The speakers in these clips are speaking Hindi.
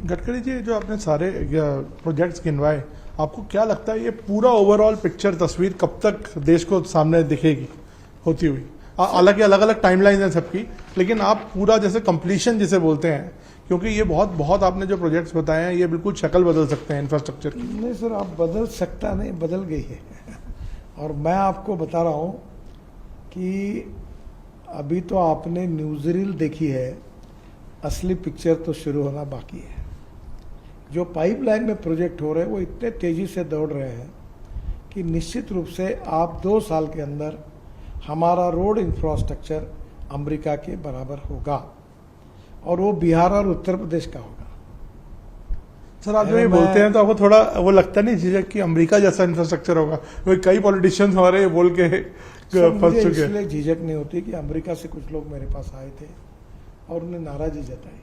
गडकरी जी, जो आपने सारे प्रोजेक्ट्स गिनवाए, आपको क्या लगता है ये पूरा ओवरऑल पिक्चर तस्वीर कब तक देश को सामने दिखेगी होती हुई? हालांकि अलग अलग टाइमलाइन है सबकी, लेकिन आप पूरा जैसे कंप्लीशन जिसे बोलते हैं, क्योंकि ये बहुत बहुत आपने जो प्रोजेक्ट्स बताए हैं ये बिल्कुल शक्ल बदल सकते हैं इंफ्रास्ट्रक्चर की। नहीं सर, आप बदल सकता नहीं, बदल गई है। और मैं आपको बता रहा हूँ कि अभी तो आपने न्यूज़ रील देखी है, असली पिक्चर तो शुरू होना बाकी है। जो पाइपलाइन में प्रोजेक्ट हो रहे हैं वो इतने तेज़ी से दौड़ रहे हैं कि निश्चित रूप से आप 2 साल के अंदर हमारा रोड इंफ्रास्ट्रक्चर अमेरिका के बराबर होगा, और वो बिहार और उत्तर प्रदेश का होगा। सर, आप जो ये बोलते हैं तो आपको थोड़ा वो लगता नहीं झिझक कि अमेरिका जैसा इंफ्रास्ट्रक्चर होगा? वो कई पॉलिटिशियंस हमारे ये बोल के फंस चुके हैं। इसलिए झिझक नहीं होती कि अमेरिका से कुछ लोग मेरे पास आए थे और उन्हें नाराज़गी जताई।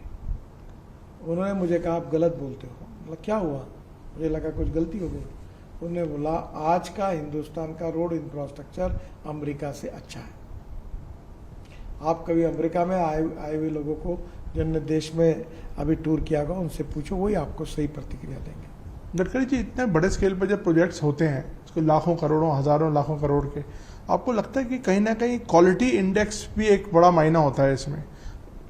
उन्होंने मुझे कहा आप गलत बोलते हो। मतलब क्या हुआ? मुझे लगा कुछ गलती हो गई। उन्होंने बोला आज का हिंदुस्तान का रोड इंफ्रास्ट्रक्चर अमेरिका से अच्छा है। आप कभी अमेरिका में आए हुए लोगों को जिनने देश में अभी टूर किया होगा उनसे पूछो, वही आपको सही प्रतिक्रिया देंगे। गडकरी जी, इतने बड़े स्केल पर जब प्रोजेक्ट्स होते हैं, उसके लाखों करोड़ों हजारों लाखों करोड़ के, आपको लगता है कि कहीं ना कहीं क्वालिटी इंडेक्स भी एक बड़ा मायना होता है इसमें?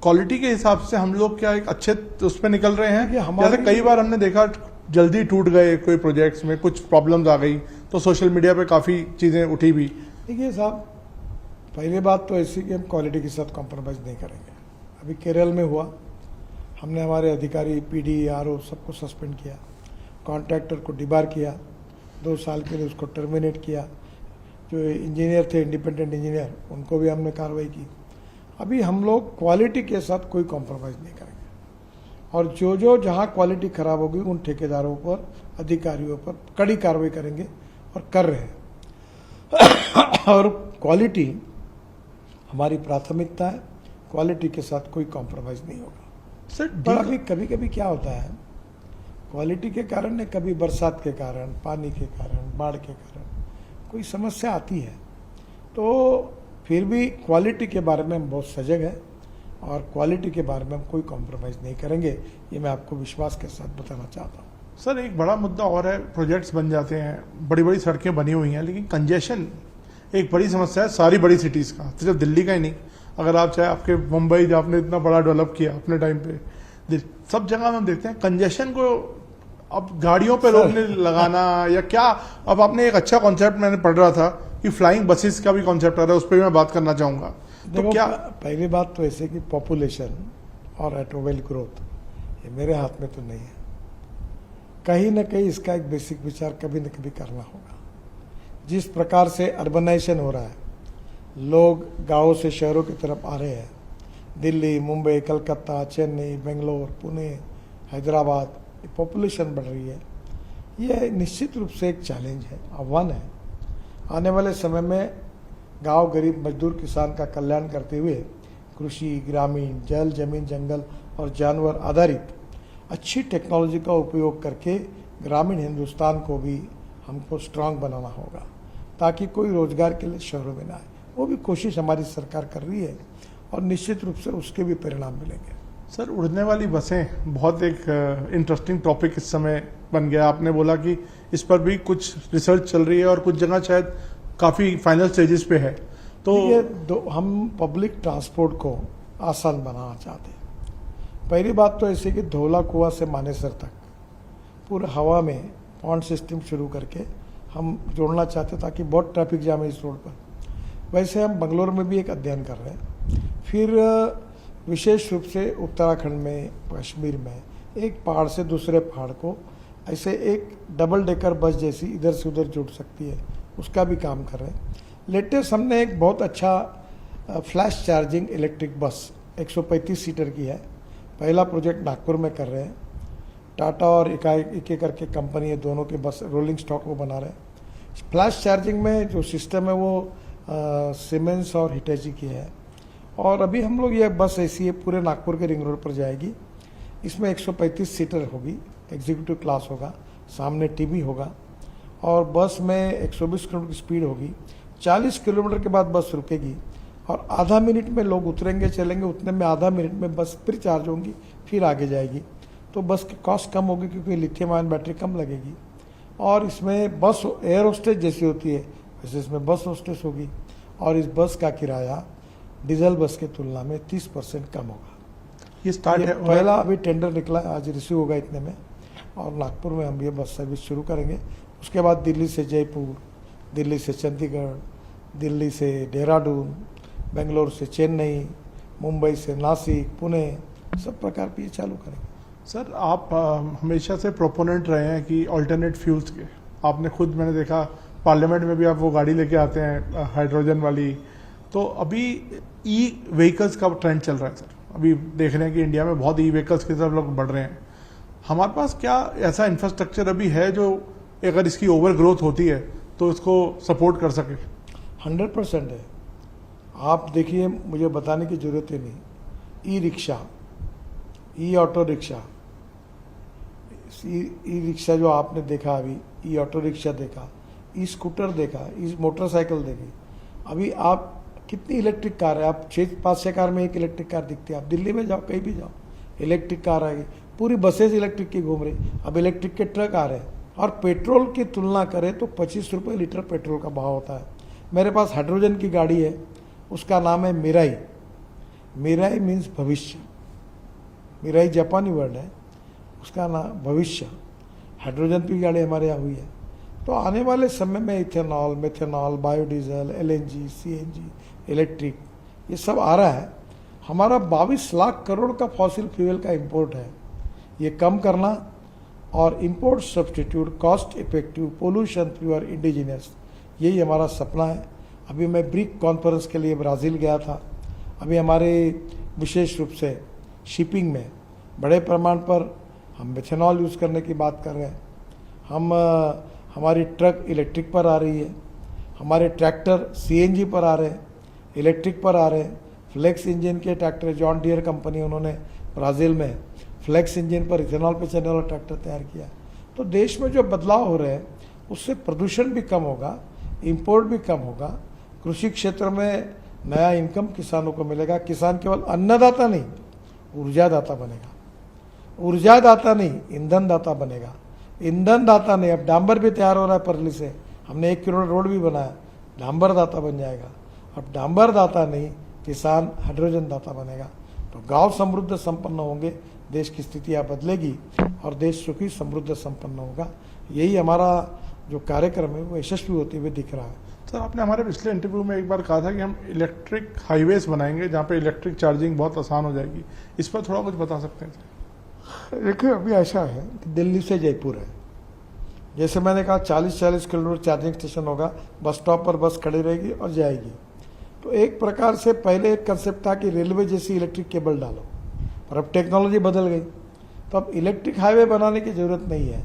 क्वालिटी के हिसाब से हम लोग क्या एक अच्छे उस पर निकल रहे हैं? जैसे कई बार हमने देखा जल्दी टूट गए कोई प्रोजेक्ट्स में, कुछ प्रॉब्लम्स आ गई तो सोशल मीडिया पे काफ़ी चीज़ें उठी भी। देखिए साहब, पहली बात तो ऐसी कि हम क्वालिटी के साथ कॉम्प्रोमाइज़ नहीं करेंगे। अभी केरल में हुआ, हमने हमारे अधिकारी PD RO सबको सस्पेंड किया, कॉन्ट्रैक्टर को डिबार किया, 2 साल के लिए उसको टर्मिनेट किया। जो इंजीनियर थे, इंडिपेंडेंट इंजीनियर, उनको भी हमने कार्रवाई की। अभी हम लोग क्वालिटी के साथ कोई कॉम्प्रोमाइज़ नहीं करेंगे, और जो जहाँ क्वालिटी खराब होगी उन ठेकेदारों पर, अधिकारियों पर कड़ी कार्रवाई करेंगे और कर रहे हैं। और क्वालिटी हमारी प्राथमिकता है, क्वालिटी के साथ कोई कॉम्प्रोमाइज़ नहीं होगा सर। पर अभी कभी कभी क्या होता है, क्वालिटी के कारण नहीं, कभी बरसात के कारण, पानी के कारण, बाढ़ के कारण कोई समस्या आती है, तो फिर भी क्वालिटी के बारे में हम बहुत सजग हैं और क्वालिटी के बारे में हम कोई कॉम्प्रोमाइज़ नहीं करेंगे। ये मैं आपको विश्वास के साथ बताना चाहता हूँ। सर, एक बड़ा मुद्दा और है, प्रोजेक्ट्स बन जाते हैं, बड़ी बड़ी सड़कें बनी हुई हैं, लेकिन कंजेशन एक बड़ी समस्या है सारी बड़ी सिटीज़ का, सिर्फ दिल्ली का ही नहीं। अगर आप चाहे आपके मुंबई जो आपने इतना बड़ा डेवलप किया अपने टाइम पे, सब जगह हम देखते हैं कंजेशन को अब गाड़ियों पे रोकने लगाना या क्या। अब आपने एक अच्छा कॉन्सेप्ट मैंने पढ़ रहा था कि फ्लाइंग बसेस का भी कॉन्सेप्ट आ रहा है, उस पर भी मैं बात करना चाहूँगा। तो क्या पहली बात तो ऐसे कि पॉपुलेशन और ऑटोमोबाइल ग्रोथ ये मेरे हाथ में तो नहीं है। कहीं ना कहीं इसका एक बेसिक विचार कभी न कभी करना होगा। जिस प्रकार से अर्बनाइजेशन हो रहा है, लोग गाँव से शहरों की तरफ आ रहे हैं, दिल्ली, मुंबई, कलकत्ता, चेन्नई, बेंगलोर, पुणे, हैदराबाद, पॉपुलेशन बढ़ रही है। यह निश्चित रूप से एक चैलेंज है, आह्वान है। आने वाले समय में गांव, गरीब, मजदूर, किसान का कल्याण करते हुए कृषि, ग्रामीण, जल, जमीन, जंगल और जानवर आधारित अच्छी टेक्नोलॉजी का उपयोग करके ग्रामीण हिंदुस्तान को भी हमको स्ट्रांग बनाना होगा, ताकि कोई रोजगार के लिए शहरों में ना आए। वो भी कोशिश हमारी सरकार कर रही है और निश्चित रूप से उसके भी परिणाम मिलेंगे। सर, उड़ने वाली बसें बहुत एक इंटरेस्टिंग टॉपिक इस समय बन गया। आपने बोला कि इस पर भी कुछ रिसर्च चल रही है और कुछ जगह शायद काफ़ी फाइनल स्टेजेस पे है। तो हम पब्लिक ट्रांसपोर्ट को आसान बनाना चाहते हैं। पहली बात तो ऐसे कि धौला कुआं से मानेसर तक पूरे हवा में पॉन्ड सिस्टम शुरू करके हम जोड़ना चाहते हैं, ताकि बहुत ट्रैफिक जाम है इस रोड पर। वैसे हम बंगलोर में भी एक अध्ययन कर रहे हैं। फिर विशेष रूप से उत्तराखंड में, कश्मीर में एक पहाड़ से दूसरे पहाड़ को ऐसे एक डबल डेकर बस जैसी इधर से उधर जुड़ सकती है, उसका भी काम कर रहे हैं। लेटेस्ट हमने एक बहुत अच्छा flash charging electric bus 135 seater की है, पहला प्रोजेक्ट नागपुर में कर रहे हैं। टाटा और एक करके कंपनी है, दोनों के बस रोलिंग स्टॉक वो बना रहे हैं। फ्लैश चार्जिंग में जो सिस्टम है वो सीमेंस और हिटैची की है। और अभी हम लोग, ये बस ऐसी है, पूरे नागपुर के रिंग रोड पर जाएगी। इसमें 135 सीटर होगी, एग्जीक्यूटिव क्लास होगा, सामने टीवी होगा, और बस में 120 किलोमीटर की स्पीड होगी। 40 किलोमीटर के बाद बस रुकेगी और आधा मिनट में लोग उतरेंगे, चलेंगे, उतने में आधा मिनट में बस फिर चार्ज होंगी, फिर आगे जाएगी। तो बस की कॉस्ट कम होगी क्योंकि लिथियम आयन बैटरी कम लगेगी। और इसमें बस एयर होस्टेस जैसी होती है वैसे इसमें बस होस्टेस होगी, और इस बस का किराया डीजल बस की तुलना में 30% कम होगा। ये स्टार्ट ये है पहला अभी टेंडर निकला है, आज रिसीव होगा इतने में, और नागपुर में हम ये बस सर्विस शुरू करेंगे। उसके बाद दिल्ली से जयपुर, दिल्ली से चंडीगढ़, दिल्ली से देहरादून, बेंगलोर से चेन्नई, मुंबई से नासिक, पुणे, सब प्रकार की ये चालू करेंगे। सर आप हमेशा से प्रोपोनेंट रहे हैं कि अल्टरनेट फ्यूल्स के। आपने खुद, मैंने देखा पार्लियामेंट में भी आप वो गाड़ी लेके आते हैं हाइड्रोजन वाली। तो अभी ई व्हीकल्स का ट्रेंड चल रहा है सर, अभी देख रहे हैं कि इंडिया में बहुत ई व्हीकल्स की तरफ लोग बढ़ रहे हैं। हमारे पास क्या ऐसा इंफ्रास्ट्रक्चर अभी है जो अगर इसकी ओवर ग्रोथ होती है तो इसको सपोर्ट कर सके? 100% है। आप देखिए, मुझे बताने की जरूरत ही नहीं। ई रिक्शा, ई ऑटो रिक्शा, ई रिक्शा जो आपने देखा, अभी ई ऑटो रिक्शा देखा, ई स्कूटर देखा, ई मोटरसाइकिल देखी। अभी आप कितनी इलेक्ट्रिक कार है, आप 5-6 कार में एक इलेक्ट्रिक कार दिखती है। आप दिल्ली में जाओ, कहीं भी जाओ, इलेक्ट्रिक कार आएगी। पूरी बसेज इलेक्ट्रिक की घूम रही। अब इलेक्ट्रिक के ट्रक आ रहे हैं। और पेट्रोल की तुलना करें तो 25 रुपये लीटर पेट्रोल का भाव होता है। मेरे पास हाइड्रोजन की गाड़ी है, उसका नाम है मिराई। मिराई मीन्स भविष्य। मिराई जापानी वर्ड है, उसका नाम भविष्य। हाइड्रोजन की गाड़ी हमारे यहाँ हुई है। तो आने वाले समय में ethanol, methanol, biodiesel, LNG, CNG, electric, ये सब आ रहा है। हमारा 22 लाख करोड़ का फॉसिल फ्यूल का इंपोर्ट है। ये कम करना और import substitute, cost effective, pollution free और इंडिजिनियस, यही हमारा सपना है। अभी मैं ब्रिक कॉन्फ्रेंस के लिए ब्राज़ील गया था। अभी हमारे विशेष रूप से शिपिंग में बड़े प्रमाण पर हम मेथेनॉल यूज़ करने की बात कर रहे हैं। हमारी ट्रक इलेक्ट्रिक पर आ रही है, हमारे ट्रैक्टर CNG पर आ रहे हैं, इलेक्ट्रिक पर आ रहे हैं। फ्लेक्स इंजन के ट्रैक्टर, जॉन डियर कंपनी, उन्होंने ब्राज़ील में फ्लेक्स इंजन पर इथेनॉल पर चलने वाला ट्रैक्टर तैयार किया। तो देश में जो बदलाव हो रहे हैं उससे प्रदूषण भी कम होगा, इंपोर्ट भी कम होगा। कृषि क्षेत्र में नया इनकम किसानों को मिलेगा। किसान केवल अन्नदाता नहीं, ऊर्जादाता बनेगा। ऊर्जादाता नहीं, ईंधन दाता बनेगा। ईंधन दाता नहीं, अब डांबर भी तैयार हो रहा है परली से, हमने 1 किलोमीटर रोड भी बनाया, डांबर दाता बन जाएगा। अब डांबर दाता नहीं, किसान हाइड्रोजन दाता बनेगा। तो गांव समृद्ध संपन्न होंगे, देश की स्थितियाँ बदलेगी और देश सुखी समृद्ध संपन्न होगा। यही हमारा जो कार्यक्रम है वो यशस्वी होते हुए दिख रहा है। सर आपने हमारे पिछले इंटरव्यू में एक बार कहा था कि हम इलेक्ट्रिक हाईवेज बनाएंगे जहाँ पे इलेक्ट्रिक चार्जिंग बहुत आसान हो जाएगी। इस पर थोड़ा कुछ बता सकते हैं? देखिए, अभी ऐसा है कि दिल्ली से जयपुर है, जैसे मैंने कहा 40-40 किलोमीटर चार्जिंग स्टेशन होगा, बस स्टॉप पर बस खड़ी रहेगी और जाएगी। तो एक प्रकार से पहले एक कंसेप्ट था कि रेलवे जैसी इलेक्ट्रिक केबल डालो, पर अब टेक्नोलॉजी बदल गई। तो अब इलेक्ट्रिक हाईवे बनाने की ज़रूरत नहीं है।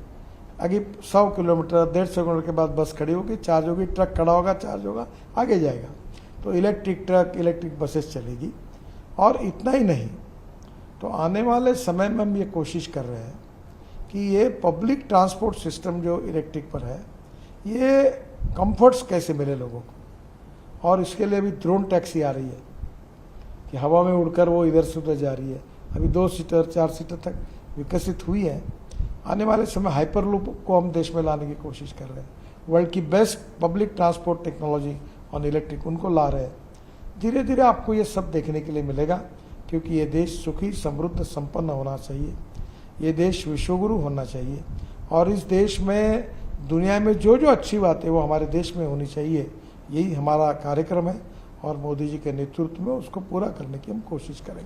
आगे 100 किलोमीटर, 150 किलोमीटर के बाद बस खड़ी होगी, चार्ज होगी, ट्रक खड़ा होगा, चार्ज होगा, आगे जाएगा। तो इलेक्ट्रिक ट्रक, इलेक्ट्रिक बसेस चलेगी। और इतना ही नहीं, तो आने वाले समय में हम ये कोशिश कर रहे हैं कि ये पब्लिक ट्रांसपोर्ट सिस्टम जो इलेक्ट्रिक पर है, ये कंफर्ट्स कैसे मिले लोगों को। और इसके लिए भी ड्रोन टैक्सी आ रही है कि हवा में उड़कर वो इधर से उधर जा रही है। अभी 2 सीटर 4 सीटर तक विकसित हुई है। आने वाले समय हाइपरलूप को हम देश में लाने की कोशिश कर रहे हैं। वर्ल्ड की best public transport technology on electric उनको ला रहे हैं। धीरे धीरे आपको ये सब देखने के लिए मिलेगा, क्योंकि ये देश सुखी समृद्ध संपन्न होना चाहिए। ये देश विश्वगुरु होना चाहिए। और इस देश में दुनिया में जो जो अच्छी बात है वो हमारे देश में होनी चाहिए। यही हमारा कार्यक्रम है और मोदी जी के नेतृत्व में उसको पूरा करने की हम कोशिश करेंगे।